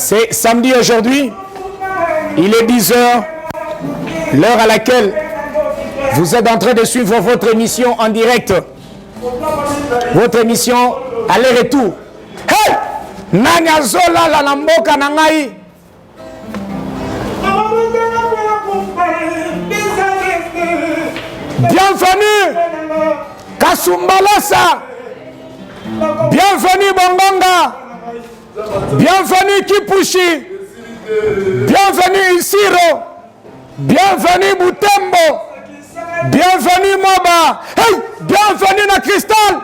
C'est samedi aujourd'hui, il est 10 h, l'heure à laquelle vous êtes en train de suivre votre émission en direct. Votre émission aller-retour. Hey! Nanya Zola la namboka nangai. Bienvenue Kasumbalasa. Bienvenue Bongonga. Bienvenue Kipushi. Bienvenue Isiro. Bienvenue Butembo. Bienvenue Moba. Hey, bienvenue na Cristal.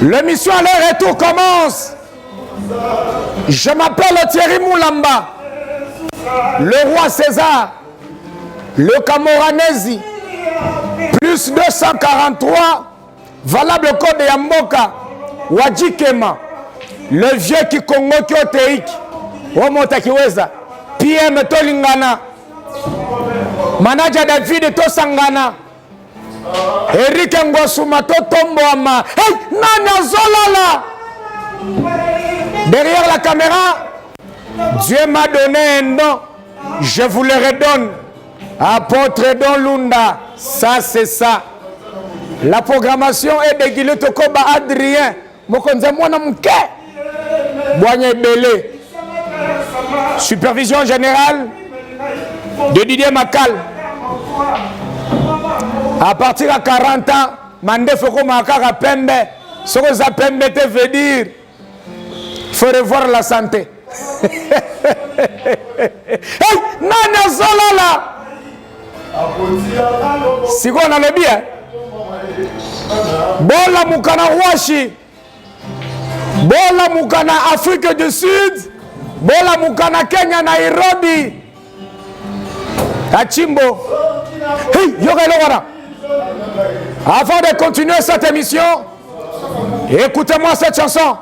L'émission à leur retour commence. Je m'appelle Thierry Moulamba. Le roi César. Le Camoranesi. Plus 243. Valable code de Yamboka. Wajikema. Le vieux Kikongo Kyoteik. Womota Kiweza. PM Tolingana. Manager David Tosangana. Eric Ngosuma Totomboama. Hey, Nana Zolala. Derrière la caméra, Dieu m'a donné un nom. Je vous le redonne. Apôtre Don Lunda. Ça, c'est ça. La programmation est de Guilou Tokoba Adrien. Mokonza Mwana Mke. Boigné Belé. Supervision générale de Didier Makal. À partir de 40 ans, Mande Foko Makara Pembe. Ce que ça Pembe te veut dire, il faut revoir la santé. Hey, Nana Zolala. Si on a le bien. Bola Mukana Washi. Bola Mukana Afrique du Sud. Bola Mukana Kenya Nairobi. Kachimbo. Hey, Yogalora. Avant de continuer cette émission, écoutez-moi cette chanson.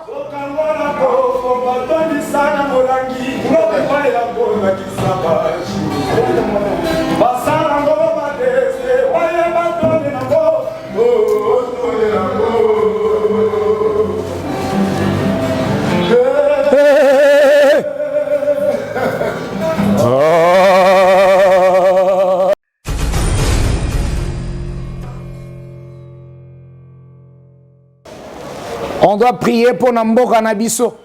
On doit prier pour Namboka Nabiso.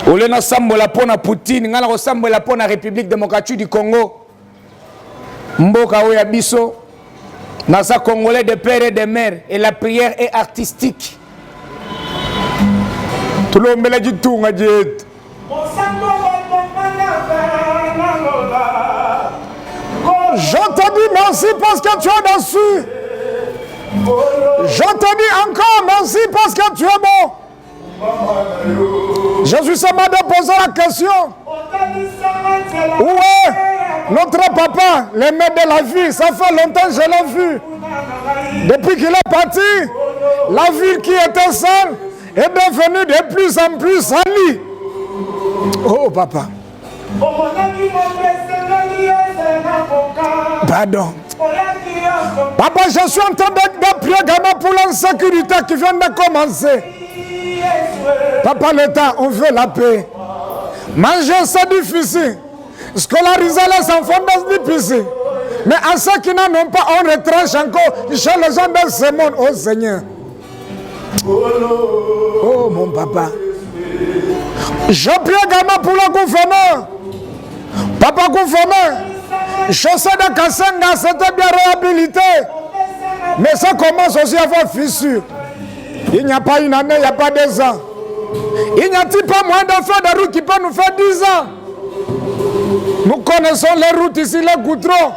On a sambola pour na Poutine, on a sambola pour la République démocratique du Congo. Mboka Oya Biso, nasa Congolais de père et de mère, et la prière est artistique. Tout le monde a dit tout, on dit. Je te dis merci parce que tu es dessus. Je te dis encore merci parce que tu es bon. Je suis seulement de poser la question. Où est notre papa, le maître de la vie? Ça fait longtemps que je l'ai vu. Depuis qu'il est parti, la ville qui était seule est devenue de plus en plus salie. Oh papa. Pardon. Papa, je suis en train de prier pour l'insécurité qui vient de commencer. Papa, l'État, on veut la paix. Manger, c'est difficile. Scolariser les enfants, c'est difficile. Mais à ceux qui n'en ont pas, on retranche encore chez les gens de ce monde. Oh Seigneur. Oh mon papa. Je prie également pour le gouvernement. Papa gouvernement, chaussée de Kassenga, c'était bien réhabilité. Mais ça commence aussi à avoir fissure. Il n'y a pas une année, il n'y a pas 2 ans. Il n'y a-t-il pas moins d'enfants de route qui peuvent nous faire 10 ans? Nous connaissons les routes ici, les goudrons,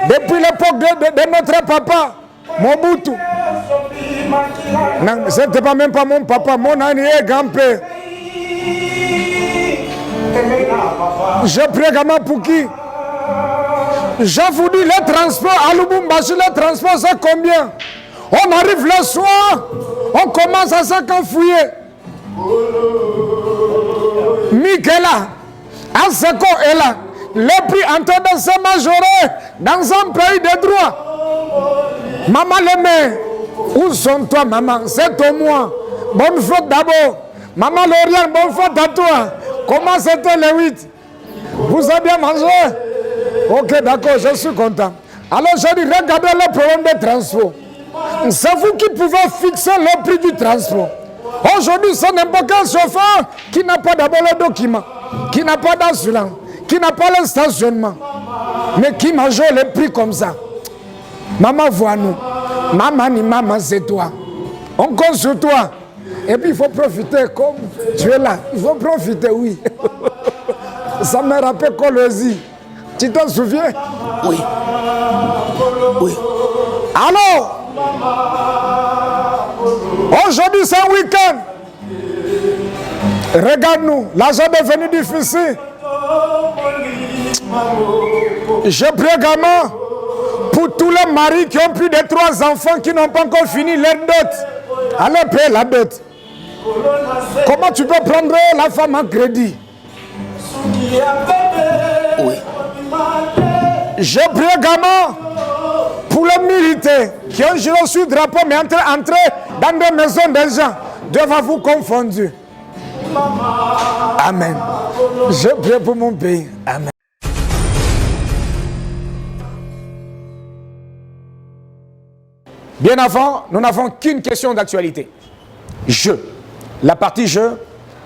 depuis l'époque de notre papa, Mobutu. Ce n'était pas même pas mon papa, mon année grand-père. Je prie également pour qui? Je vous dis, le transport à Lubumbashi, le transport c'est combien? On arrive le soir, on commence à s'enfouiller. Mikela, Aseko est là. Le prix en train de se majorer dans un pays de droit. Maman le maire, où sont toi maman? C'est au moins. Bonne fête d'abord. Maman Lauriane, bonne fête à toi. Comment c'était le 8? Vous avez bien mangé? Ok, d'accord, je suis content. Alors je dis, regardez le problème des transports. C'est vous qui pouvez fixer le prix du transport. Aujourd'hui, c'est n'importe quel chauffeur qui n'a pas d'abord les documents, qui n'a pas d'assurance, qui n'a pas le stationnement, mais qui mange les prix comme ça. Maman, vois-nous. Maman, ni maman, c'est toi. On compte sur toi. Et puis, il faut profiter comme tu es là. Il faut profiter, oui. Ça me rappelle Colosie. Tu t'en souviens? Oui. Oui. Alors, aujourd'hui, c'est un week-end. Regarde-nous. L'argent est devenu difficile. Je prie également pour tous les maris qui ont plus de 3 enfants qui n'ont pas encore fini leur dot. Allez payer la dot. Comment tu peux prendre la femme en crédit? Oui. Je prie également pour les militaires qui ont géré sur le drapeau mais entré dans des maisons des gens. Dieu va vous confondre. Amen. Je prie pour mon pays. Amen. Bien avant, nous n'avons qu'une question d'actualité. Jeu. La partie jeu,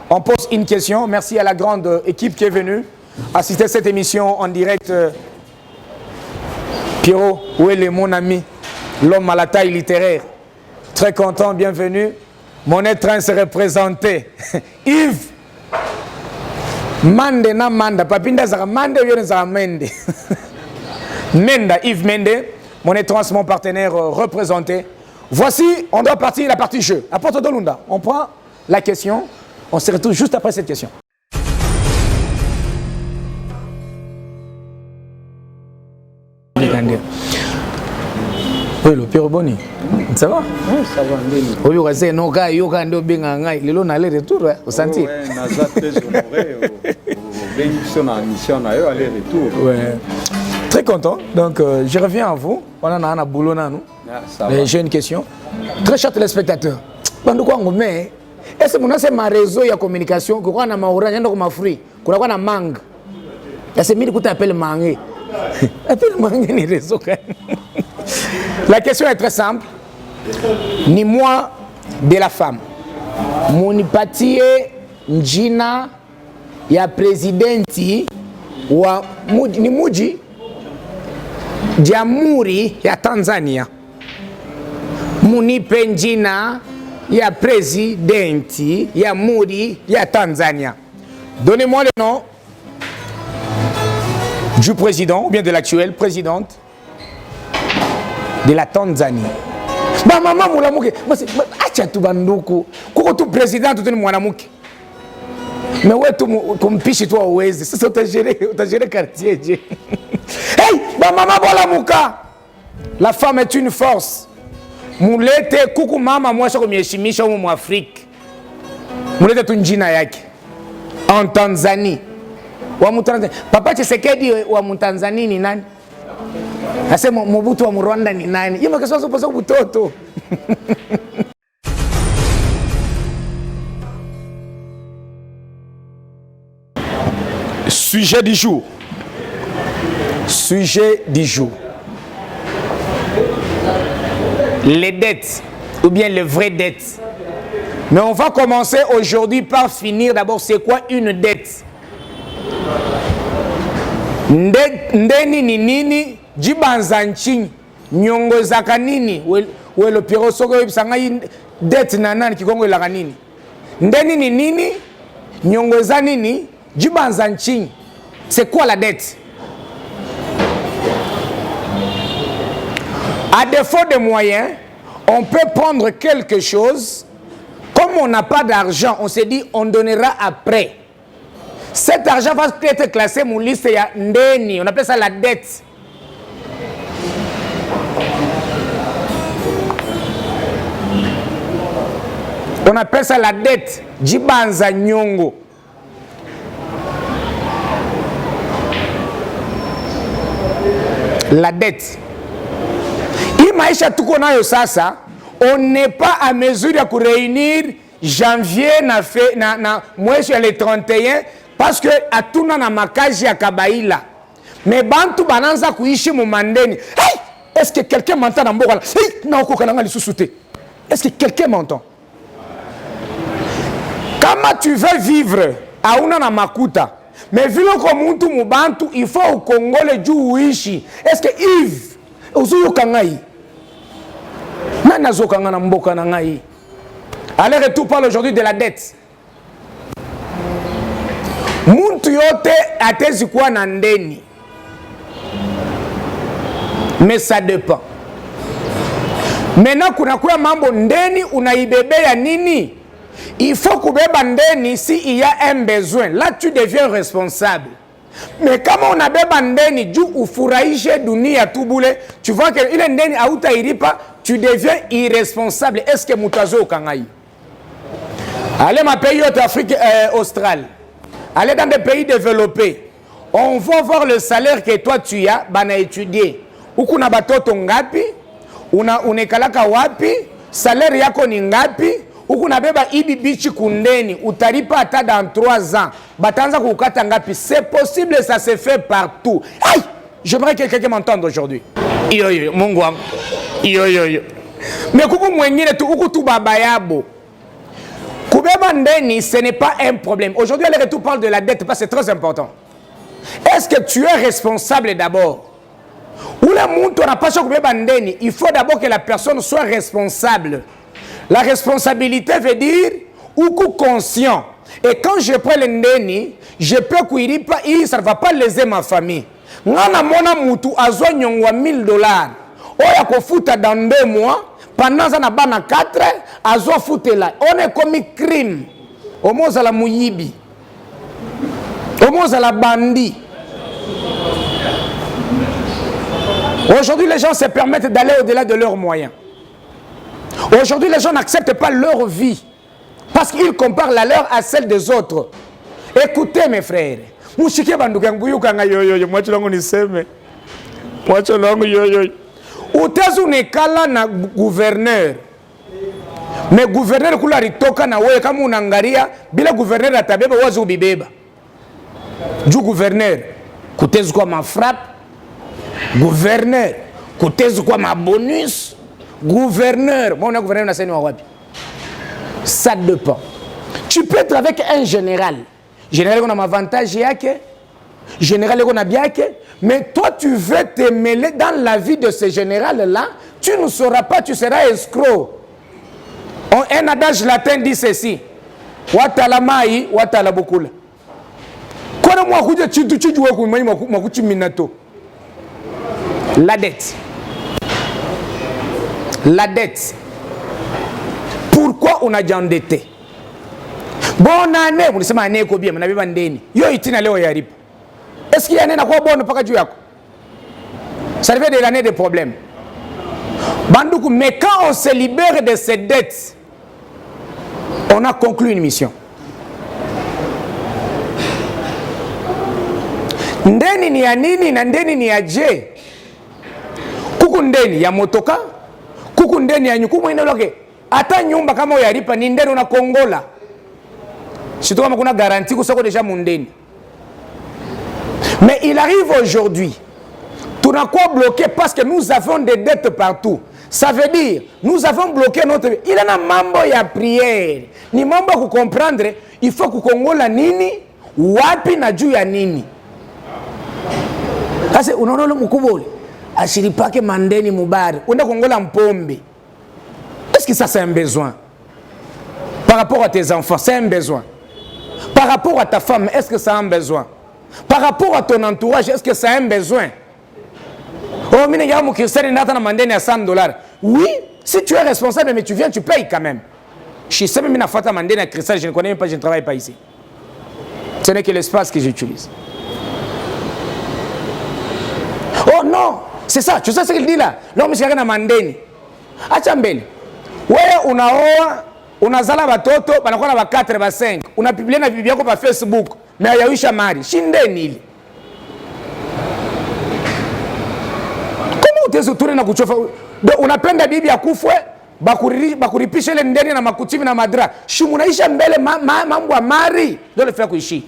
on pose une question. Merci à la grande équipe qui est venue assister à cette émission en direct. Pierrot, où est mon ami, l'homme à la taille littéraire? Très content, bienvenue. Mon train se représenter. Yves. Mande na manda. Papinda zara mande ou zara mende. Menda, Yves Mende. Mon trans, mon partenaire représenté. Voici, on doit partir la partie jeu. À Porto Dolunda, on prend la question. On se retrouve juste après cette question. Oui, le Pierre Boni. Ça va? Oui, ça va. Oui, vous avez un gars, il y a un gars, il est allé retour, au sentier. Oui, on a très honoré aller-retour. Très content. Donc, je reviens à vous. On a un boulot. J'ai une question. Très chers téléspectateurs. Pendant quoi on met, est-ce que c'est ma réseau de communication, que on a ma orange, on a ma fruit, qu'on a ma mangue. Est-ce que tu appelles mangue? Appelle mangue ni réseau. La question est très simple. Ni moi de la femme. Munipatie njina ya presidenti wa ni muji Jamhuri ya Tanzania. Munipe njina ya presidenti ya muri ya Tanzania. Donnez-moi le nom du président ou bien de l'actuelle présidente de la Tanzanie. Ba mama mulamuke, acha tu banduku. Kuko tu président tu ni mwanamuke. Mais ouais tu kumpishi tu uwezi. Sasa utagérer quartier je. Hey, ba mama bolamuka. La femme est une force. Mulete kuku mama mwasha kumheshimisha huko mu Afrika. Mulete tu njina yake. En Tanzanie. Wa Mtanzania. Papa Tshisekedi wa Mtanzania ni nani? Nasema Mobutu wa Rwanda ni nani? Hiyo makaswa sopo sopo butoto. Sujet du jour. Sujet du jour. Les dettes, ou bien les vraies dettes. Mais on va commencer aujourd'hui par finir d'abord c'est quoi une dette. Ndeni ni nini? Jibanza nchini nyongo za kanini welo Pierrot soko yebisanga dette na nani kikongo la kanini ndeni ni nini nyongo za nini jibanza nchini. C'est quoi la dette? À défaut de moyens, on peut prendre quelque chose. Comme on n'a pas d'argent, on s'est dit on donnera après. Cet argent va être classé mon liste ya ndeni, on appelle ça la dette. On appelle ça la dette. Jibanza nyongo. La dette. Imaisha tuko nayo sasa, on n'est pas à mesure de réunir janvier na mwezi le 31 parce que atuna na makazi ya kabaila. Mais bantu bananza kuishi mu mandeni. Hey! Est-ce que quelqu'un m'entend dans mboka? Hey! Na oko kananga lisusuté. Est-ce que quelqu'un m'entend? Comment tu veux vivre auna na makuta? Mais vile comme muntu mubantu, il faut au Congolais juu uishi. Est-ce que Yves uzuyo kangai? Nana zo kanga na mboka na ngai. Allez, tout parle aujourd'hui de la dette. Muntu yote atezi kuwa na ndeni. Mais ça dépend. Maintenant kuna kuwa mambo ndeni unaibebea nini? Il faut kubeba ndeni si il y a un besoin. Là tu deviens responsable. Mais kama unabeba ndeni juu ufurahishe dunia tubule, tu vois que ile ndeni hautailipa, tu deviens irresponsable. Est-ce que mutazo kangai? Allez ma pays d'Afrique australe. Allez dans des pays développés. On va voir le salaire que toi tu as, bana étudier. Uku na batoto ngapi? Unekalaka wapi? Salaire yako ni ngapi? Uku na beba ibi bichi kundeni. Utalipa ata dans 3 ans. Batanza kukata ngapi? C'est possible, ça se fait partout. Aïe! J'aimerais que quelqu'un m'entende aujourd'hui. Yo yo, Mungu wangu. Yo yo yo. Mais kuku mwengine tu uku tu baba yabo. Kubeba ndeni, ce n'est pas un problème. Aujourd'hui, le retour parle de la dette parce que c'est très important. Est-ce que tu es responsable d'abord? Ou le monde n'a pas choisi kubeba ndeni, il faut d'abord que la personne soit responsable. La responsabilité veut dire ou conscient. Et quand je prends le ndeni, je peux courir pas, ça ne va pas léser ma famille. Ngana mona mutu azwa nyongwa $1000. Oya kofuta dans 2 mois. Pendant ça, on a 4, azo fouté là. On est commis crime. Au moins, à la mouyibi. Au moins, à la bandit. Aujourd'hui, les gens se permettent d'aller au-delà de leurs moyens. Aujourd'hui, les gens n'acceptent pas leur vie. Parce qu'ils comparent la leur à celle des autres. Écoutez, mes frères. Mouchike bandukanguyu kanga yoyo. Moi, tu l'as niseme. Moi, tu l'as yoyo. Utezu nekala na gouverneur. Mais gouverneur kula ritoka na wewe kama unangaria bila gouverneur atabeba wazi ubibeba. Ju gouverneur kutezu kwa mafrap. Gouverneur kutezu kwa mabonus. Gouverneur, bon na gouverneur na seni wa wapi? Ça dépend. Tu peux être avec un général. Général on a avantage yake. Général on a bien que, mais toi tu veux te mêler dans la vie de ce général-là, tu ne sauras pas, tu seras escroc. Un adage latin dit ceci: Watala mai, watala bokula. Quoi moi kuja chitu chitu weku mani makuchi minato. La dette. La dette. Pourquoi on a déjà endetté? Bonne année, vous savez année combien? On a bien ndeni. Yo itina leo yaripa. Est-ce qu'il y a un quoi bon pas que ça devient de l'année des problèmes. Bandoukou, mais quand on se libère de ces dettes, on a conclu une mission. Ndeni ni ya nini na ndeni ni ya je? Kuku ndeni ya motoka, kuku ndeni ya nyuku mwine loke. Ata nyumba kama uyaripa ni ndeni una Kongola. Surtout kama kuna garantie kusoko deja mundeni. Mais il arrive aujourd'hui, tout n'a quoi bloqué parce que nous avons des dettes partout. Ça veut dire, nous avons bloqué notre vie. Il y a un mambo ya prière. Ni mambo ku comprendre, il faut que Kongola nini, wapi na juu ya nini. Kasi unaona lo mkubole, ashiripake mandeni mubari, uenda Kongola mpombe. Est-ce que ça c'est un besoin? Par rapport à tes enfants, c'est un besoin. Par rapport à ta femme, est-ce que ça a un besoin? Par rapport à ton entourage, est-ce que ça a un besoin? Oh, mine ya mu Christian ndata na mandeni à $100. Oui, si tu es responsable, mais tu viens, tu payes quand même. Je sais même fata mandeni à Christian, je ne connais même pas, je ne travaille pas ici. Ce n'est que l'espace que j'utilise. Oh non, c'est ça, tu sais ce qu'il dit là? L'homme s'est na mandeni. Achambele. Wewe unaoa, unazala watoto, banakuwa na ba 4 ba 5. Unapublia na bibi yako pa Facebook. Mais ayawisha mari, shindeni ile. Comment utaweza tuone na kuchofa? Unapenda bibi akufwe, bakuripisha ile ndeni na makutimi na madra shimunaisha mbele mambo ya mari ndio le faire kuishi.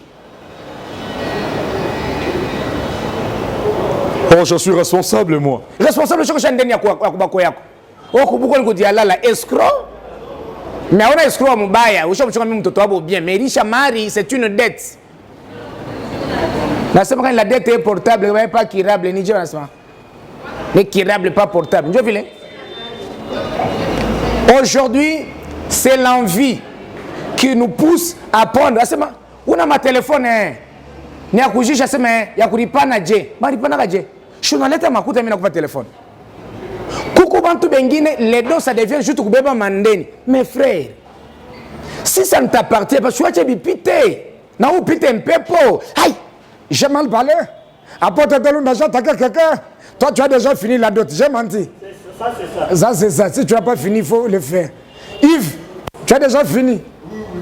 Oh, je suis responsable, moi. Responsable choko ndeni ya kubako yako. Kubuko ni kudialala escroc. Mais on a escroc mubaya, ushamchonga mimi mtoto wabo bien, mais risha mari c'est une dette. Nasema quand la dette est portable, pas kirable ni je nasema. Mais kirable pas portable. Ndio vile. Aujourd'hui, c'est l'envie qui nous pousse à prendre. Nasema una ma téléphone ni akujisha sema ya kulipana je. Malipana je. Shunaleta makuta mimi nakupa téléphone. Kuku bantu bengine, les dons ça devient juste kubeba mandeni. Mes frères, si ça ne t'appartient pas, tu as bipité. Na ou pité un pepo. Aïe, j'ai mal parlé. Apporte-toi l'argent, t'as quelqu'un. Toi, tu as déjà fini la dot. J'ai menti. Ça, c'est ça. Ça, c'est ça. Si tu n'as pas fini, il faut le faire. Yves, tu as déjà fini.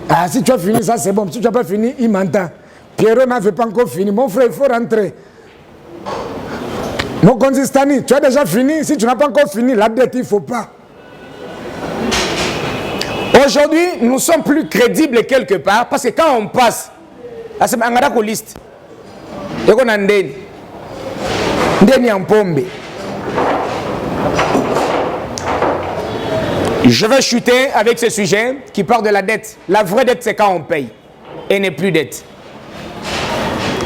Ah, si tu as fini, ça c'est bon. Si tu n'as pas fini, il m'entend. Pierrot n'avait pas encore fini. Mon frère, il faut rentrer. Mon consistani, tu as déjà fini. Si tu n'as pas encore fini, la dette, il ne faut pas. Aujourd'hui, nous sommes plus crédibles quelque part parce que quand on passe, c'est une liste. Et on a ndeni en pombe. Je vais chuter avec ce sujet qui parle de la dette. La vraie dette, c'est quand on paye et n'est plus dette.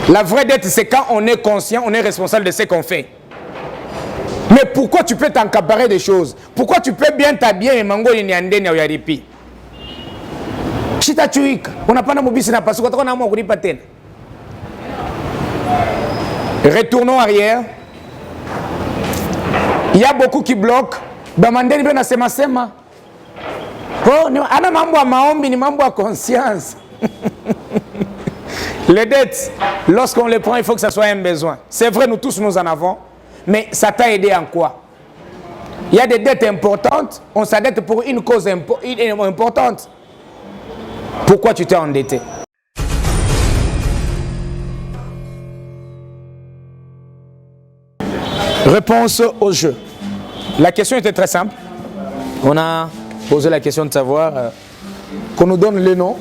La vraie dette, c'est quand on est conscient, on est responsable de ce qu'on fait. Mais pourquoi tu peux t'encaparer des choses? Pourquoi tu peux bien t'habiller et mango ni andeni au yaripi? Chita chuika, on n'a pas de na pasu kwa na mo kulipa tena. Retournons arrière. Il y a beaucoup qui bloquent. Bamandeni bena sema sema. Oh, ana mambo ya maombi ni mambo ya conscience. Les dettes, lorsqu'on les prend, il faut que ça soit un besoin. C'est vrai, nous tous nous en avons. Mais ça t'a aidé en quoi? Il y a des dettes importantes. On s'endette pour une cause importante. Pourquoi tu t'es endetté? Réponse au jeu. La question était très simple. On a posé la question de savoir qu'on nous donne le nom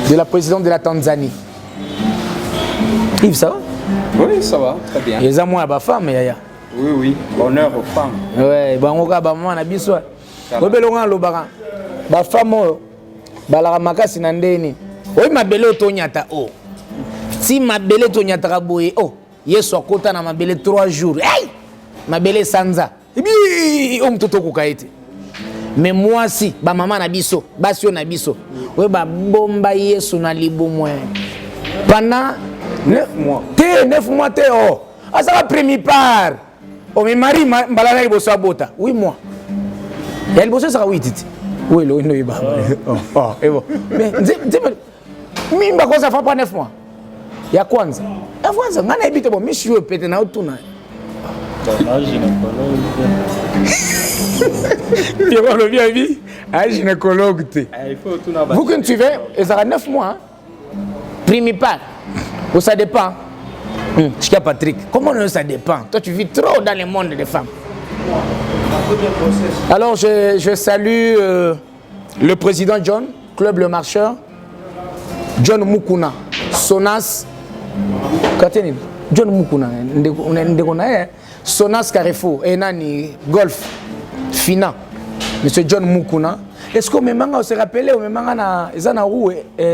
de la présidente de la Tanzanie. Yves, ça va? Oui, ça va, très bien. Les amours à ma femme, yaya. Oui, oui, honneur aux femmes. Ouais, bah on regarde maman na biso. Obelonga lobara. Ba femme ba la makasi na ndeni. Oui, ma belle otonyata oh. Si ma belle otonyata boye oh, yeso akota na ma belle 3 jours. Hey! Ma belle sanza. Ebi o mtoto kukaite. Mais moi si ba maman na biso, ba sio na biso. Oui, ba bomba yeso na libomwe. Pendant 9 mois. 9 mois, oh. Ah, ça va premier part. Oh, mais Marie, mbalala il bosse à bota. 8 mois. Et elle bosse ça 8 titi. Oui, le no iba. Oh, et bon. Mais mimba quoi ça fait pas 9 mois. Ya kwanza. Ya kwanza ngana ebite bon, monsieur pete na utuna. Bien le bien vie. Ah, gynécologue. Vous que tu veux, ça a 9 mois. Premier part. Ou ça dépend. Chica Patrick, comment ça dépend? Toi, tu vis trop dans le monde des femmes. Alors, je salue le président John, Club Le Marcheur, John Mukuna, Sonas, John Mukuna, Sonas Carrefour, Enani, Golf, Fina, Monsieur John Mukuna. Est-ce qu'on me se rappelle au moment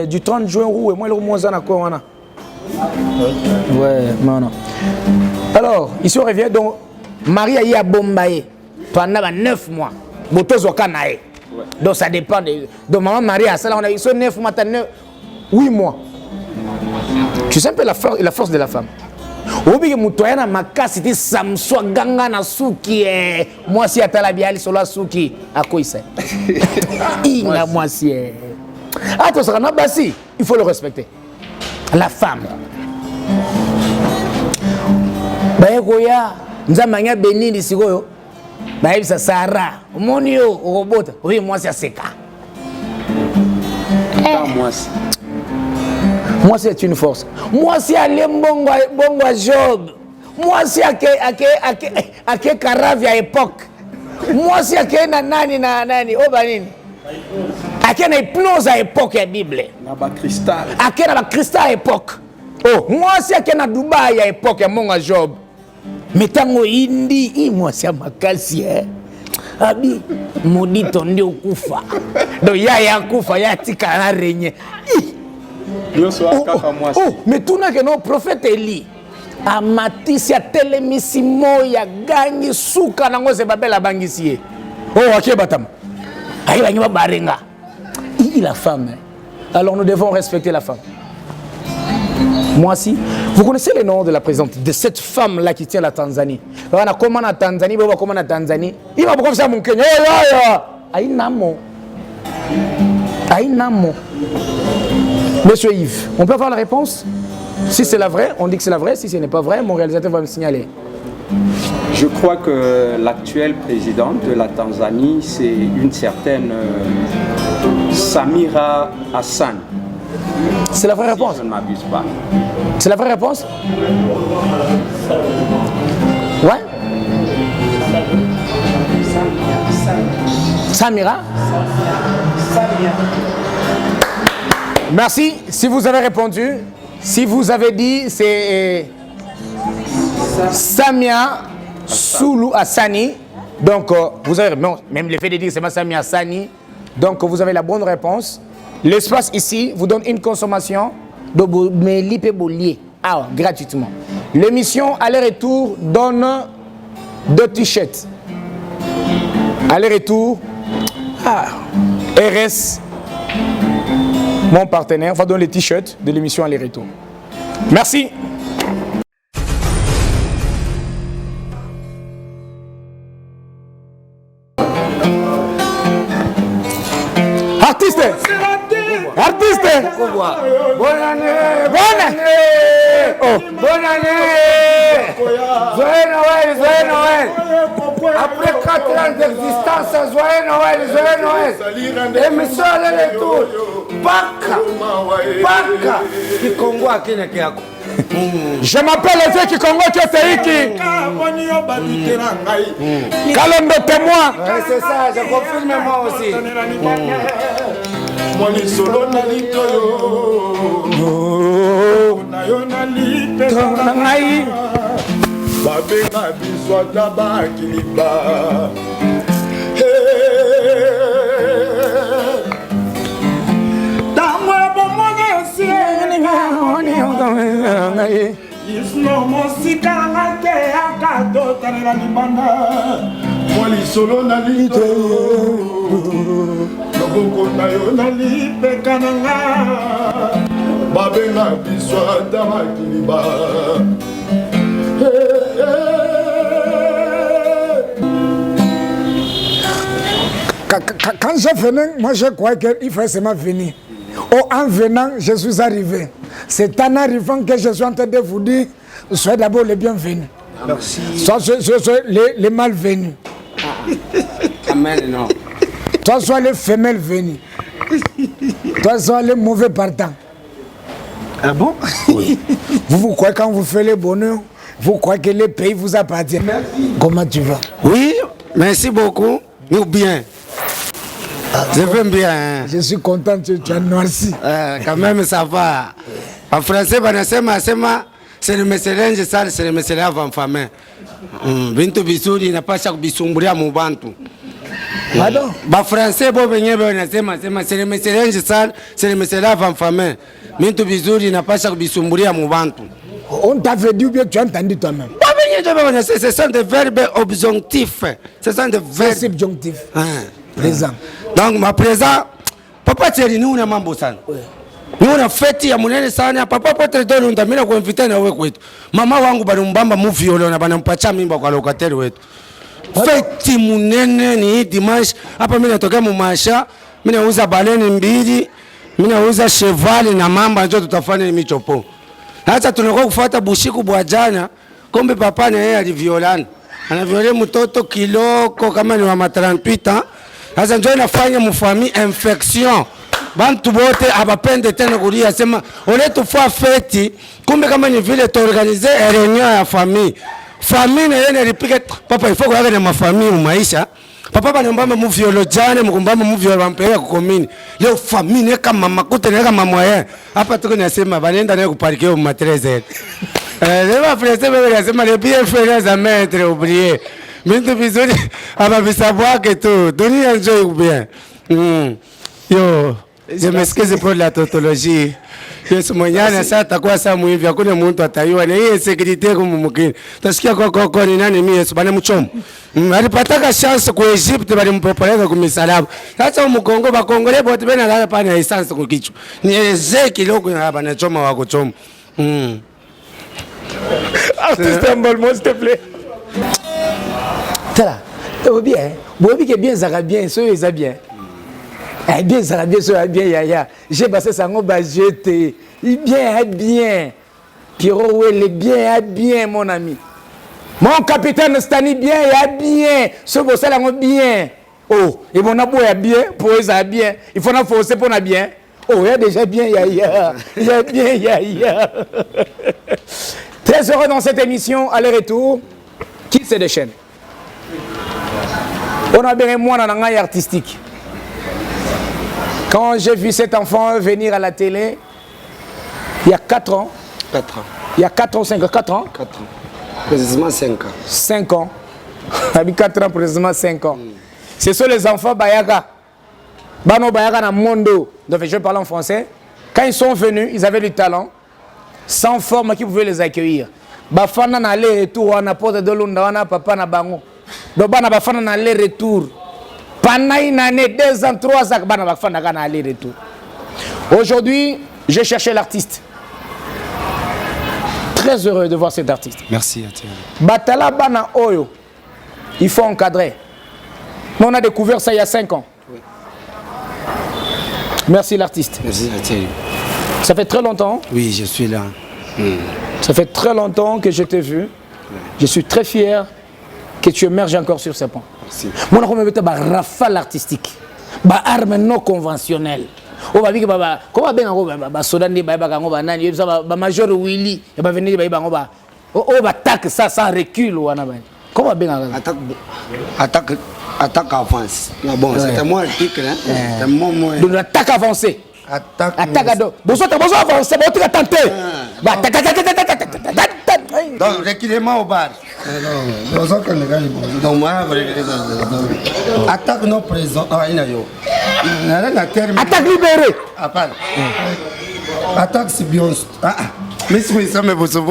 du 30 juin et moi le mois de ouais, non. Alors, ici on revient donc Marie a eu à Bombaye pendant 9 mois. Donc ça dépend de maman Marie à ça on a eu 9 mois, 8 mois. Tu sais un peu la force de la femme. Obi mutoyana makasi ti samswa ganga na suki moi si atala biali solo suki akoisa. Inga moi si attends ça na basi, il faut le respecter. La femme. Bayekoya nzamanya benini sikoyo. Baibisa Sara. Monio robota. Oui, moi c'est seka. Moi c'est une force. Moi c'est aller bongo job. Moi c'est ake Caravia époque. Moi si ake na nani na nani o banini. Ake na hypnose à époque ya Bible. Na ba cristal. Ake na ba cristal à époque. Oh, moi si ake na Dubai à époque ya monga Job. Metango indi moi si makasi Abi modito ndio kufa. Donc ya kufa ya tika na renye. Mais tout n'a que non prophète Eli. Amatisi ya telemisi moya gangi suka nango se babela bangisiye. Oh aké batam. Aïe ba barenga. La femme. Alors nous devons respecter la femme. Moi aussi, vous connaissez le nom de la présidente de cette femme là qui tient la Tanzanie. On a comment en Tanzanie, on va comment en Tanzanie. Il va comme ça mon Kenya. Aïe namo. Aïe namo. Monsieur Yves, on peut avoir la réponse? Si c'est la vraie, on dit que c'est la vraie. Si ce n'est pas vrai, mon réalisateur va me signaler. Je crois que l'actuelle présidente de la Tanzanie, c'est une certaine Samira Hassan. C'est la vraie réponse? Si je ne m'abuse pas. C'est la vraie réponse? Ouais? Samira? Merci. Si vous avez répondu, si vous avez dit c'est Samia Soulou Hassani, donc vous avez même le fait de dire c'est Samia Hassani, donc vous avez la bonne réponse. L'espace ici vous donne une consommation de Melipe Bolier gratuitement. L'émission aller-retour donne 2 t-shirts. Aller-retour. RS, mon partenaire, va donner les t-shirts de l'émission aller-retour. Merci. Artiste. Bonne année. Bonne année. Joyeux Noël. Après 4 ans d'existence, joyeux Noël. Émission aller-retour. Paka. Kikongo akina kiako. Je m'appelle Eze Kikongo Kioteiki. Kalombe témoin. C'est ça, je confirme moi aussi. Moni solo na litoyo na yo na lite na ngai babenga biswa tabaki liba tamwe bomone si ngai isno mosika ngate akado tanela libanda moni solo na litoyo Bokona yo na lipe kananga babenga biswa tamakiliba. Quand je venais, moi je croyais qu'il fallait seulement venir. En venant, je suis arrivé. C'est en arrivant que je suis en train de vous dire, soyez d'abord les bienvenus. Merci. Soyez les malvenus. Amen, non. Toi, sois les femelles venues. Toi, sois les mauvais partants. Ah bon? Oui. Vous croyez quand vous faites le bonheur, vous croyez que le pays vous appartient. Merci. Comment tu vas? Oui, merci beaucoup. Nous bien. Je vais bien. Hein. Je suis content que tu as noirci. Quand même, ça va. En français, c'est le messelinge sale, c'est le messelinge avant famille. Bintu bisuri n'a pas chaque bisumburia mubantu. Pardon? Ba français bo benye wanasema c'est le messelinge sale, c'est le messelinge avant famille. Bintu bisuri n'a pas chaque bisumburia mubantu. On t'avait dit ou bien tu as entendu toi-même? Ce sont des verbes objectifs. Ce sont des verbes subjonctifs. Présent. Donc ma présent, papa teri nous na mambo sana. Nous na feti ya munene sana, papa pote dono ndamina kuinvite na wewe kwetu. Mama wangu bali mbamba movie yole na banampacha mimba kwa lokateri wetu. Feti munene ni dimanche, hapa mimi natoka mumasha, mimi nauza baleni mbili, mimi nauza cheval na mamba ndio tutafanya michopo. Hata tunakuwa kufuata bushiku bwa jana, kombe papa na yeye aliviolana. Anaviole mtoto kiloko kama ni wa 38 ans. Sasa ndio inafanya mfami infection. Bantu bote abapende tena kulia sema ole tufua feti, kumbe kama ni vile tu organiser réunion ya famille. famille na yeye alipika papa il faut kuaga na mafamili maisha papa banambamba mu violojane mkumbamba mu violo bampeleka kukomini leo famille kama makuta na kama moyen hapa tuko nasema banenda naye kuparike mu matreze leo frère bebe nasema les pieds frères à mettre oublier mintu bizuri aba bisavoir que tout doni enjoy bien yo je m'excuse pour la tautologie. Yesu mwenyana sasa atakuwa saa muhivi hakuna mtu ataiwa na hii security kumumukini. Tasikia kwa ni nani mimi Yesu bana mchomo. Alipataka chance kwa Egypt bali mpopeleka kumisalabu. Sasa umukongo bakongole bote bena la pana essence kwa kichwa. Ni ezeki loko hapa na choma wa kuchoma. Artiste embalement s'il te plaît. Tala. Bien. Bobi que bien ça bien, ça bien. Eh bien, ça va bien, ça va bien, Yaya. J'ai passé ça, on va jeter. Bien. Pierrot, ouais, il est bien, mon ami. Mon capitaine Stani, bien. Ce beau ça, bien. Oh, et mon abou est bien, pour eux, ça bien. Il faut en forcer pour bien. Oh, il y a déjà bien, Yaya. Yaya. Très heureux dans cette émission, aller-retour. Qui se déchaîne? On a bien moi dans l'angle artistique. Quand j'ai vu cet enfant venir à la télé, il y a 4 ans. 4 ans. Il y a 4 ans, 5 ans, 4 ans. 4 ans. Précisément 5 ans. 5 ans. Il y a 4 ans, précisément 5 ans. Ce sont les enfants Bayaga. Bano Bayaga dans le monde. Donc je vais parler en français. Quand ils sont venus, ils avaient du talent. Sans forme qui pouvait les accueillir. Bafana na aller-retour, on a porte de l'unda, on a papa na bango. Donc bafana na aller-retour. Pendant une année, 2 ans, 3 ans, aujourd'hui, j'ai cherché l'artiste. Très heureux de voir cet artiste. Merci, Atiel. Batala Bana Oyo, il faut encadrer. Nous, on a découvert ça il y a 5 ans. Oui. Merci l'artiste. Merci, Atiel. Ça fait très longtemps. Oui, je suis là. Ça fait très longtemps que je t'ai vu. Oui. Je suis très fier que tu émerges encore sur ce point. Merci. Moi, je suis rafale artistique, arme non conventionnelle. On va dire que comment bien Sodani major Willy va venir on attaque ça sans recul. Comment bien attaque avance. Bon, c'était moi article hein. Donc l'attaque avancée. Attaque bonsoir avancé, bon tu as tenté. Donc reculement au bar. Attaque non présent. Attaque libérée. Attaque c'est bien. Mais si vous sommes vous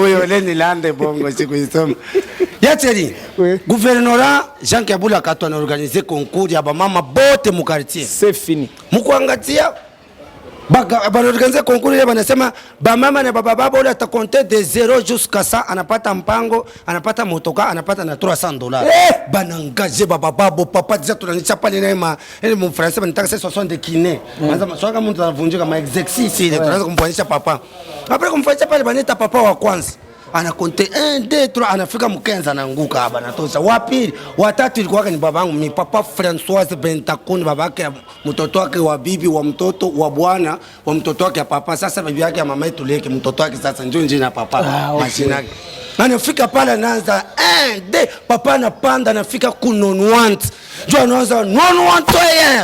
bongo si vous sommes. Yateli. Gouvernorat Jean Kabula Kato a organisé concours ya ba mama bote mu quartier. C'est fini. Mukuangatia organiser concours ile banasema ba mama na baba baba ule atakonte de 0 jusqu'à 100 anapata mpango anapata motoka anapata na $300 banangaje baba babo papa déjà tunanisha pale neema ile mon frère sema nitaka 60 de kiné kwanza maswaka mtu anavunjika kama exercice ile tunaanza kumfanyisha papa après kumfanyisha pale baneta papa wa kwanza anakonte 1 2 3 anafika mkenza anaanguka hapa natosha wapi watatu ilikuwa ni babangu mimi papa Françoise Bentakuni babake mtoto wake wa bibi wa mtoto wa bwana wa mtoto wake papa sasa bibi yake ya mama yetu leke mtoto wake sasa njoo njina papa mashina yake anafika pale anaanza 1 2 papa anapanda anafika kunonwant njoo anaanza nonwant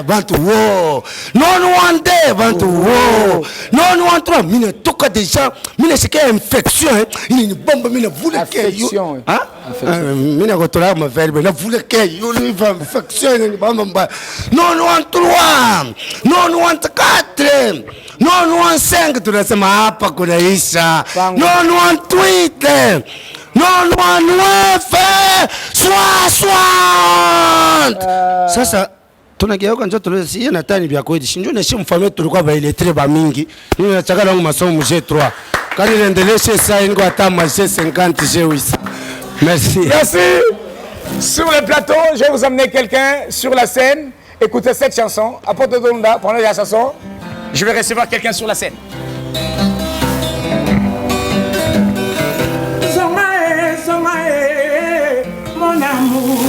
bantu wo nonwant bantu wo nonwant mimi natoka déjà mimi nasikia infection ni bomba mimi navula infection mimi nakotola ma verbe navula yo ni infection ni bomba nonwant 4 nonwant tunasema hapa kunaisha nonwant 8 sasa tunageuka njoo tulesi hiyo natani bya kweli shinjo na shimu famille tulikuwa ba ile ba mingi mimi nataka langu masomo mje 3 kani niendeleshe saa ingo hata maje 50 je 8 merci Sur le plateau, je vais vous amener quelqu'un sur la scène. Écoutez cette chanson. À porte de Donda, prenez la chanson. Je vais recevoir quelqu'un sur la scène. Mon amour,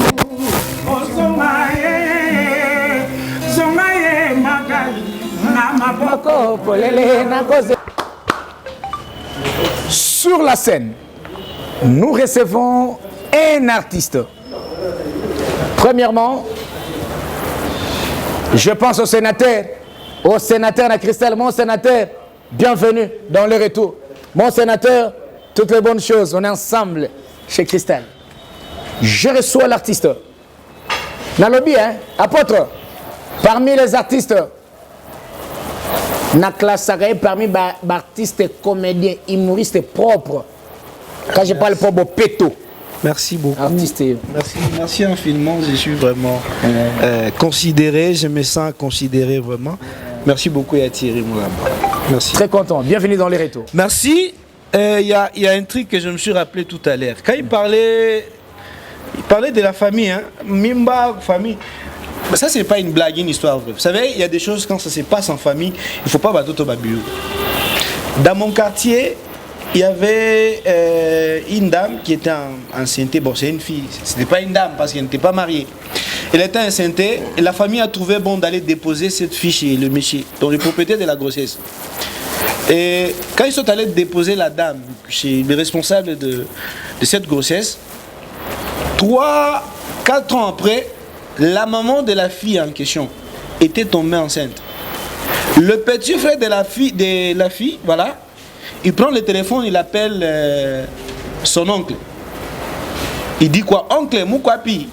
sur la scène, nous recevons un artiste. Premièrement, je pense au sénateur la Christelle, mon sénateur, bienvenue dans le retour. Mon sénateur, toutes les bonnes choses, on est ensemble chez Christelle. Je reçois l'artiste. Nalobi, hein, apôtre, parmi les artistes, na classerai parmi les artistes, comédiens, humoristes propres. Quand je parle pour Péto. Merci beaucoup. Artiste. Merci infiniment. Je suis vraiment considéré. Je me sens considéré vraiment. Merci beaucoup à Thierry Moulamba. Merci. Très content. Bienvenue dans les retours. Merci. Il y a un truc que je me suis rappelé tout à l'heure. Quand il parlait de la famille, hein, Mimba, famille. Ça, c'est pas une blague, une histoire vraie. Vous savez, il y a des choses quand ça se passe en famille, il ne faut pas battre au babiou. Dans mon quartier, il y avait une dame qui était enceinte. Bon, c'est une fille. Ce n'était pas une dame parce qu'elle n'était pas mariée. Elle était enceinte et la famille a trouvé bon d'aller déposer cette fille chez le monsieur, donc le propriétaire de la grossesse. Et quand ils sont allés déposer la dame chez le responsable de cette grossesse, 3-4 ans après, la maman de la fille en question était tombée enceinte. Le petit frère de la fille, voilà, il prend le téléphone, il appelle son oncle. Il dit quoi? Oncle, Mukwapi,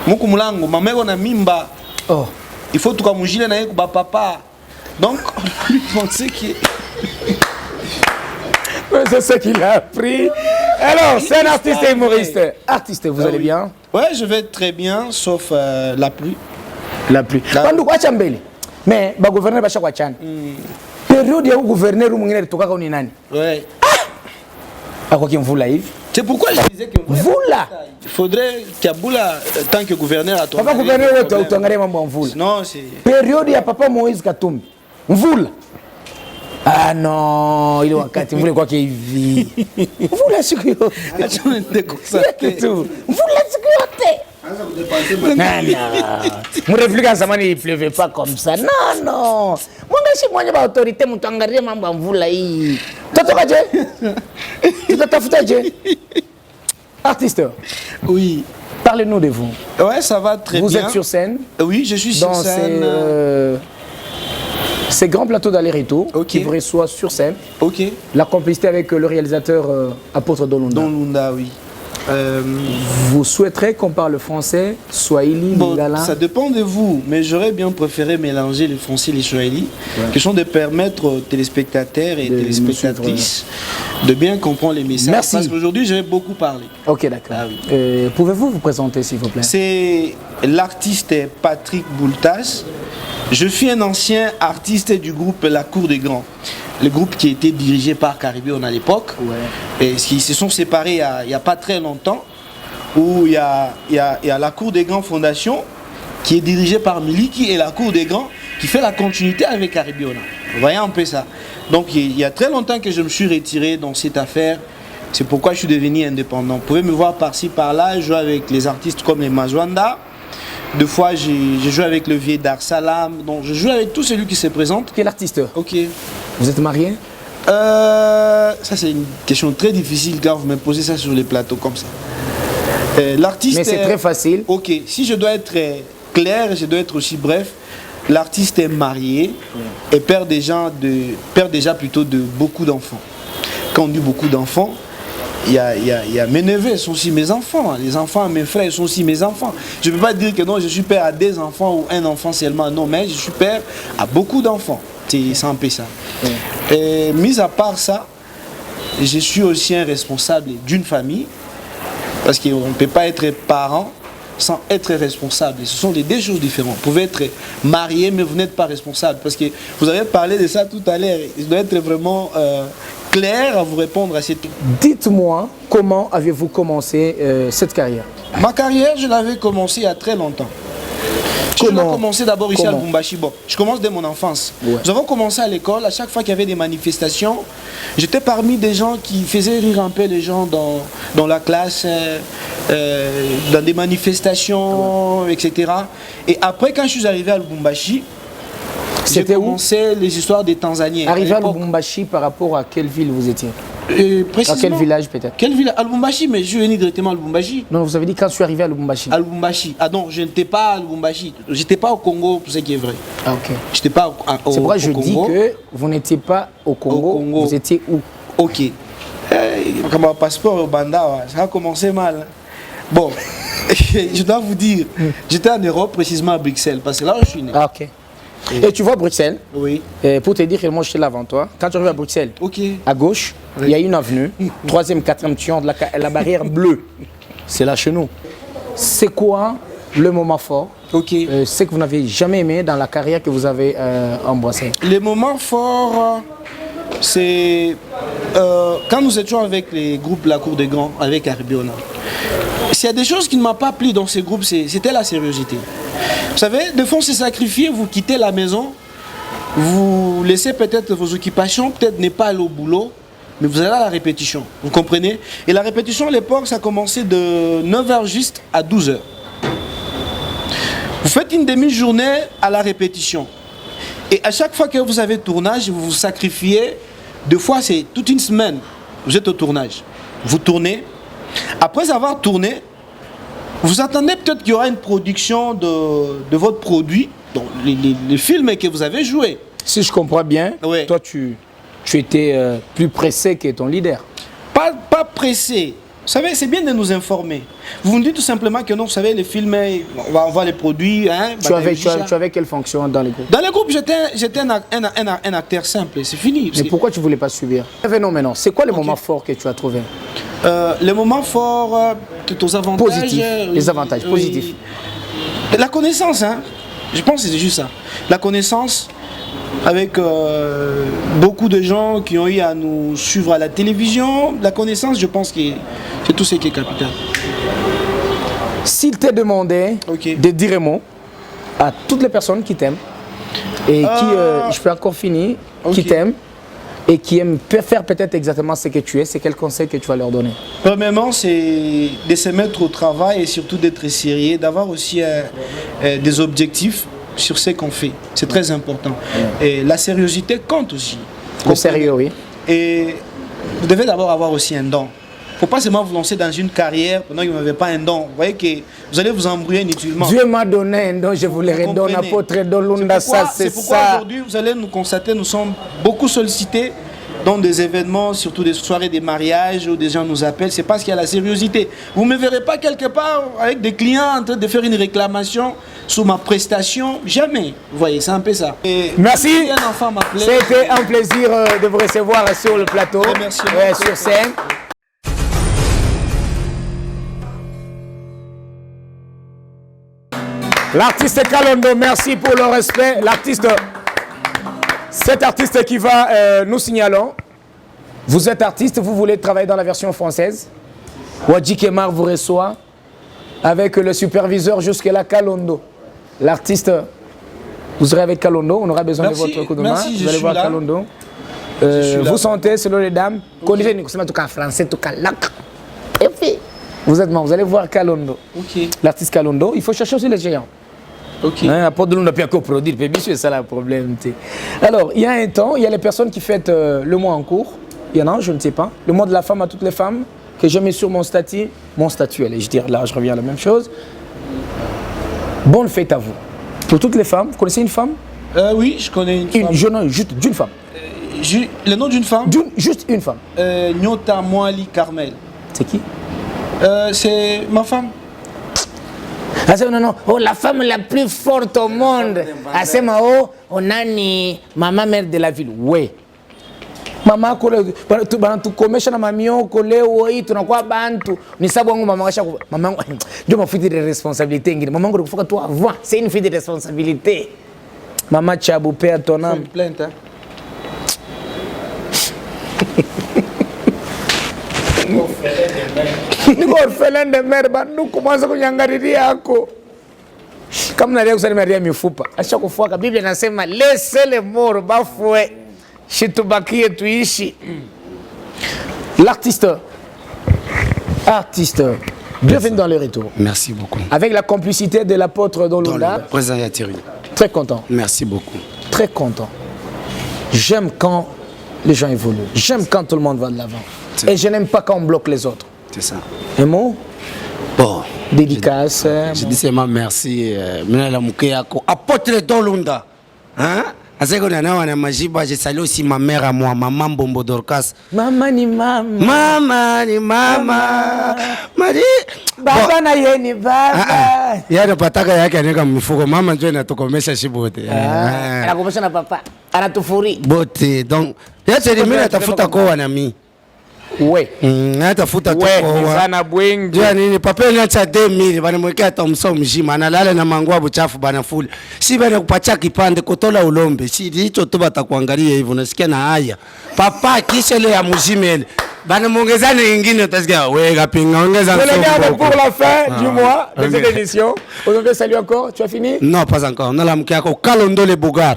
Mukumulango, ma mère on a mimba. Oh. Il faut tout comme mouiller na yeko papa. Donc on lui pensait qu'il c'est ce qu'il a appris. Alors, c'est un artiste et humoriste. Artiste, vous allez bien? Ouais, je vais très bien, sauf la pluie. La pluie. Quand quoi chambeli? Mais le gouverneur va chaque chan. Période où le gouverneur ou mwingine toka kwa nani? Ouais. À quoi qu'il vous live? C'est pourquoi je disais que vous là. Il faudrait qu'Aboula, tant que gouverneur a Papa gouverneur est au ngare mambo mvula. Non, c'est période ya papa Moïse Katumbi. Mvula. Ah non, il est wakati mvula kwa hivi. Mvula siku yote. Acha nende kusate. Mvula siku yote. Mon réflexe zamani il pleuvait pas comme ça. Non non. Mwangashi mwenye ba autorité mtu angalie mambo mvula hii. Totoka je? Tutatafuta je? Artiste. Oui. Parlez-nous de vous. Ouais, ça va très bien. Vous êtes sur scène? Oui, je suis sur scène. Ces grands plateaux d'aller-retour qui vous reçoivent sur scène. Ok. La complicité avec le réalisateur Apôtre Dolunda. Dolunda, oui. Vous souhaiterez qu'on parle français, swahili, lingala? Ça dépend de vous, mais j'aurais bien préféré mélanger le français et le swahili, question de permettre aux téléspectateurs et téléspectatrices de bien comprendre les messages. Merci. Parce qu'aujourd'hui, je vais beaucoup parler. Ok, d'accord. Ah, oui. Pouvez-vous vous présenter, s'il vous plaît? C'est l'artiste Patrick Boultas. Je suis un ancien artiste du groupe La Cour des Grands. Le groupe qui était dirigé par Caribbean à l'époque, et qui se sont séparés il n'y a pas très longtemps, où il y a la Cour des Grands Fondation qui est dirigée par Miliki et la Cour des Grands qui fait la continuité avec Caribbean. Vous voyez un peu ça. Donc il y a très longtemps que je me suis retiré dans cette affaire. C'est pourquoi je suis devenu indépendant. Vous pouvez me voir par-ci par-là, je joue avec les artistes comme les Mazwanda. Deux fois, j'ai joué avec le vieux Dar Salam. Donc, je joue avec tout celui qui se présente. Quel artiste? Ok. Vous êtes marié? Ça, c'est une question très difficile quand vous me posez ça sur les plateaux comme ça. L'artiste. Mais c'est très facile. Ok. Si je dois être clair, je dois être aussi bref. L'artiste est marié et père déjà plutôt de beaucoup d'enfants. Quand on dit beaucoup d'enfants, il y a mes neveux, sont aussi mes enfants. Les enfants, mes frères sont aussi mes enfants. Je ne peux pas dire que non, je suis père à des enfants ou un enfant seulement. Non, mais je suis père à beaucoup d'enfants. C'est un peu ça. Et mis à part ça, je suis aussi un responsable d'une famille. Parce qu'on ne peut pas être parent sans être responsable. Ce sont deux choses différentes. Vous pouvez être marié, mais vous n'êtes pas responsable. Parce que vous avez parlé de ça tout à l'heure. Il doit être vraiment clair à vous répondre à cette question. Dites-moi, comment avez-vous commencé cette carrière? Ma carrière, je l'avais commencé il y a très longtemps. Je l'ai commencé d'abord ici à Lubumbashi. Bon, je commence dès mon enfance. Nous avons commencé à l'école. À chaque fois qu'il y avait des manifestations, j'étais parmi des gens qui faisaient rire un peu les gens dans la classe, dans des manifestations, etc. Et après, quand je suis arrivé à Lubumbashi, C'était où? commencé les histoires des Tanzaniens. Arrivé à Lubumbashi, par rapport à quelle ville vous étiez? Précisément. À quel village peut-être? Quel village? À Lubumbashi, mais je suis venu directement à Lubumbashi. Non, vous avez dit quand je suis arrivé à Lubumbashi. À Lubumbashi. Ah non, je n'étais pas à Lubumbashi. J'étais pas au Congo, pour ce qui est vrai. Ah ok. J'étais pas au C'est pourquoi je dis Congo. que vous n'étiez pas au Congo, vous étiez où? Ok. Comme un passeport au Banda, ça a commencé mal. Hein. Bon, je dois vous dire, j'étais en Europe, précisément à Bruxelles, parce que là où je suis né. Ah ok. Et tu vois Bruxelles, Oui. pour te dire que moi j'étais là avant toi, quand tu arrives à Bruxelles, Ok. à gauche, il y a une avenue, 3e, 4e tuant de la barrière bleue. C'est là chez nous. C'est quoi le moment fort, Ok. ce que vous n'avez jamais aimé dans la carrière que vous avez embrassée? Les moments forts, c'est quand nous étions avec les groupes La Cour des Grands, avec Aribiona. S'il y a des choses qui ne m'ont pas plu dans ces groupes, c'était la sérieuxité. Vous savez, des fois on s'est sacrifié, vous quittez la maison, vous laissez peut-être vos occupations, peut-être n'est pas aller au boulot, mais vous allez à la répétition, vous comprenez? Et la répétition à l'époque, ça commençait de 9h juste à 12h. Vous faites une demi-journée à la répétition. Et à chaque fois que vous avez tournage, vous vous sacrifiez. Deux fois, c'est toute une semaine. Vous êtes au tournage. Vous tournez. Après avoir tourné, vous attendez peut-être qu'il y aura une production de votre produit, donc les films que vous avez joués. Si je comprends bien, Ouais. toi tu étais plus pressé que ton leader. Pas pressé. Vous savez, c'est bien de nous informer. Vous me dites tout simplement que non, vous savez, les films, on va les produire. Hein, Tu avais quelle fonction dans les groupes? Dans le groupe, j'étais un acteur simple, c'est fini. Mais pourquoi tu ne voulais pas subir? Non, mais non. C'est quoi les moments forts que tu as trouvés? Les moments forts, aux avantages. Positifs. Les avantages positifs. La connaissance, hein. Je pense que c'est juste ça. La connaissance avec beaucoup de gens qui ont eu à nous suivre à la télévision. La connaissance, je pense que c'est tout ce qui est capital. S'il t'est demandé de dire un mot à toutes les personnes qui t'aiment et qui, je peux encore finir, qui t'aiment et qui aiment faire peut-être exactement ce que tu es, c'est quel conseil que tu vas leur donner? Premièrement, c'est de se mettre au travail et surtout d'être sérieux, d'avoir aussi des objectifs sur ce qu'on fait. C'est très important. Et la sérieuxité compte aussi. Le sérieux, oui. Et vous devez d'abord avoir aussi un don. Il ne faut pas seulement vous lancer dans une carrière pendant que vous n'avez pas un don. Vous voyez que vous allez vous embrouiller inutilement. Dieu m'a donné un don, je vous le redonne, apôtre Dolunda, ça c'est ça. C'est pourquoi aujourd'hui, vous allez nous constater, nous sommes beaucoup sollicités dans des événements, surtout des soirées, des mariages, où des gens nous appellent. C'est parce qu'il y a la sérieuxité. Vous ne me verrez pas quelque part avec des clients en train de faire une réclamation sur ma prestation. Jamais. Vous voyez, c'est un peu ça. Et merci. si un enfant m'appelait, c'était un plaisir de vous recevoir sur le plateau, merci sur scène. L'artiste Kalondo, merci pour le respect. Cet artiste qui va, nous signalons, vous êtes artiste, vous voulez travailler dans la version française. Wadji Kemar vous reçoit avec le superviseur jusque-là, Kalondo. L'artiste, vous serez avec Kalondo, on aura besoin de votre coup de main. Vous allez voir Kalondo. Vous sentez, selon les dames, connaissez en tout cas français, tout cas lac. Et puis, vous êtes mort, vous allez voir Kalondo. L'artiste Kalondo, il faut chercher aussi les géants. Après de nous, on n'a pas encore produit, mais bien sûr, c'est ça le problème. Alors, il y a un temps, il y a les personnes qui fêtent le mois en cours. Il y en a, je ne sais pas. Le mois de la femme à toutes les femmes, que je mets sur mon statut, allez, je dirais là, je reviens à la même chose. Bonne fête à vous. Pour toutes les femmes, vous connaissez une femme? Oui, je connais une femme. Je nomme juste d'une femme. Le nom d'une femme? Juste une femme. Nyota Moali Carmel. C'est qui? C'est ma femme. Ah, non. Oh, la femme la plus forte au monde. Ah, c'est on a ni maman mère de la ville. Oui. Maman, tu commerces na mamio, kole, oui, tu n'as quoi, bantu. Ni sabongo maman, maman, je m'en fous de responsabilité. Maman, il faut que toi, vois, c'est une fille de responsabilité. Maman, tu as boupé à ton âme. Plainte, hein. Niko orphelin de mère, nous commençons à kunyangariria yako. Kama nalia kusali maria mifupa. Acha kufuaka Biblia inasema laissez les morts bafouer. Shitubakie tuishi. L'artiste. Bienvenue dans le retour. Merci beaucoup. Avec la complicité de l'apôtre Dolunda. Président Yatiri. Très content. Merci beaucoup. très content. J'aime quand les gens évoluent. J'aime quand tout le monde va de l'avant. Et je n'aime pas quand on bloque les autres. C'est ça. Un mot? Bon. Dédicace. Je dis seulement merci. Apôtre Dolunda. Hein? Je salue aussi ma mère à moi, maman Bombo Dorcas. Maman ni maman. Maman ni maman. Madi. Baba na yeni baba. Yana pataka yake anika mifuko. Mama ndio inatokomesha shibote. Anakomesha na papa. Anatufuri. Bote. Donc, yache mimi natafuta koa na mimi. Ouais. Natafuta tu koa. Sana bwengi. Ndio nini papa niacha 2000 banamwekea hata msao mzima. Analala na mangua buchafu bana full. Si bana kupacha kipande kutola ulombe. Si hicho tu batakuangalia hivyo nasikia na haya. Papa kisha ile ya mzima ile. Bana muongezane nyingine utasikia wewe kapinga ongeza msao. Pour la fin du mois de cette édition. On veut saluer encore. Tu as fini? Non, pas encore. On a la mkia ko Kalondo le Bogar.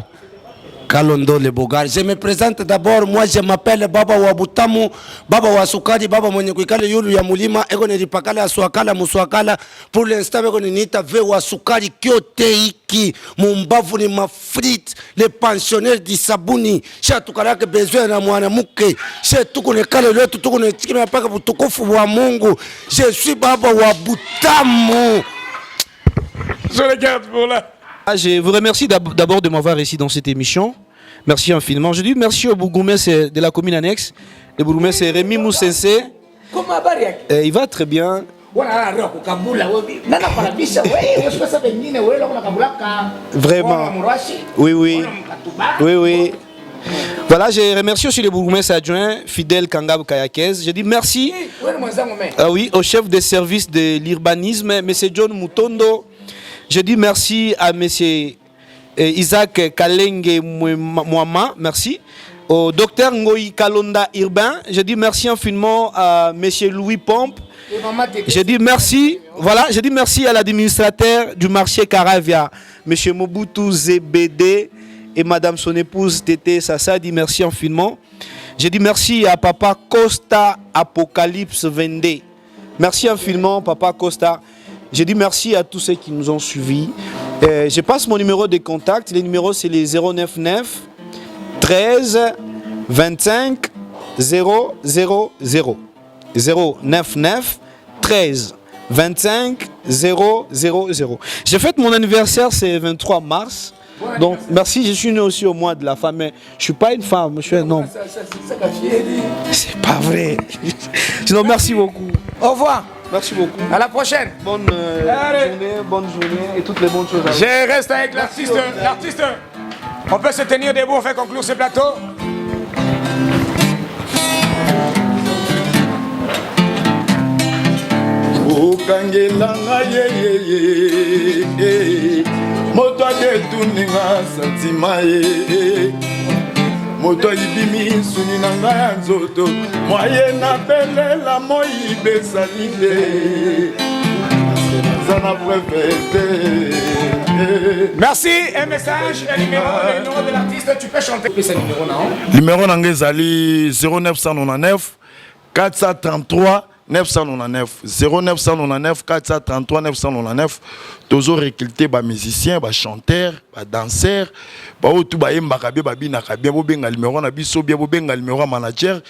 Kalondo le Bogar. Je me présente d'abord, moi je m'appelle Baba Wabutamu, Baba Wasukadi, Baba mwenye kuikale yulu ya mulima, ego nilipakala ya suakala, muswakala, pour l'instant ego niniita ve Wasukadi kyote iki, mumbavu ni mafrit, les pensionnaires di sabuni, sha tukarake besoin na mwanamke, sha tukune kale letu, tukune chikime paka butukufu wa Mungu, je suis Baba Wabutamu. Je regarde pour là. Je vous remercie d'abord de m'avoir ici dans cette émission. Merci infiniment. Je dis merci au bourgmestre de la commune annexe. Le bourgmestre Rémi Moussensé. Il va très bien. Vraiment. Oui, oui. Oui, oui. Voilà, je remercie aussi le bourgmestre adjoint, Fidel Kangab Kayakez. Je dis merci au chef de service de l'urbanisme, M. John Mutondo. Je dis merci à M. Isaac Kalenge Mouama, merci. Au docteur Ngoï Kalonda Urbain. Je dis merci infiniment à M. Louis Pompe. Je dis merci, voilà, je dis merci à l'administrateur du marché Caravia, M. Mobutu Zebede et Madame son épouse Tété Sassa. Dit merci infiniment. Je dis merci à Papa Costa Apocalypse Vendée. Merci infiniment, Papa Costa. Je dis merci à tous ceux qui nous ont suivis. Je passe mon numéro de contact. Le numéro, c'est les 099 13 25 000. 099 13 25 000. Je fête mon anniversaire, c'est 23 mars. Donc, merci. Je suis né aussi au mois de la femme. Mais je ne suis pas une femme, je suis un homme. C'est pas vrai. Sinon, merci beaucoup. Au revoir. Merci beaucoup. À la prochaine. Bonne journée et toutes les bonnes choses à vous. Je reste avec l'artiste. L'artiste. On peut se tenir debout, on fait conclure ce plateau. Moto adetuninga santima ye moto ibimi suni na ngai ya nzoto moye nabelela moyibe salile zana préféré. Merci. Un message, un numéro de l'artiste. Tu peux chanter ce numéro, non? Numéro nangai zali 0999 433 999 0999 433 999. Toujours recruter ba musiciens, ba chanteurs, ba danseurs, ba otu ba yembaka be babina ka bien bo benga numéro na biso bien bo benga numéro manager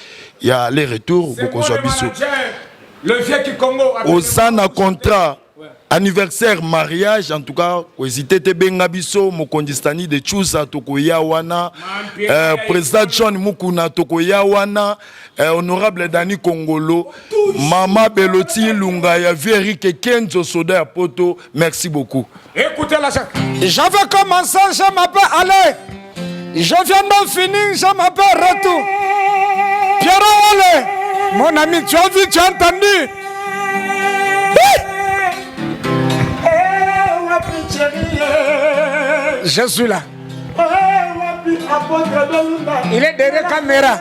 ya les retours boko zo biso. Le vieux qui Congo au sana contrat anniversaire mariage en tout cas hésiter te benga biso mokondistani de Chusa tokoya wana président John Mukuna tokoya wana honorable Dani Kongolo Mama Beloti Lunga ya Vérike Kenzo Soda ya Poto. Merci beaucoup. Écoutez la chanson. J'avais commencé, je m'appelle Allez. Je viens d'en finir, je m'appelle Retour. Pierre Allez. Mon ami, tu as vu, tu as entendu? Je suis là. Il est derrière la caméra.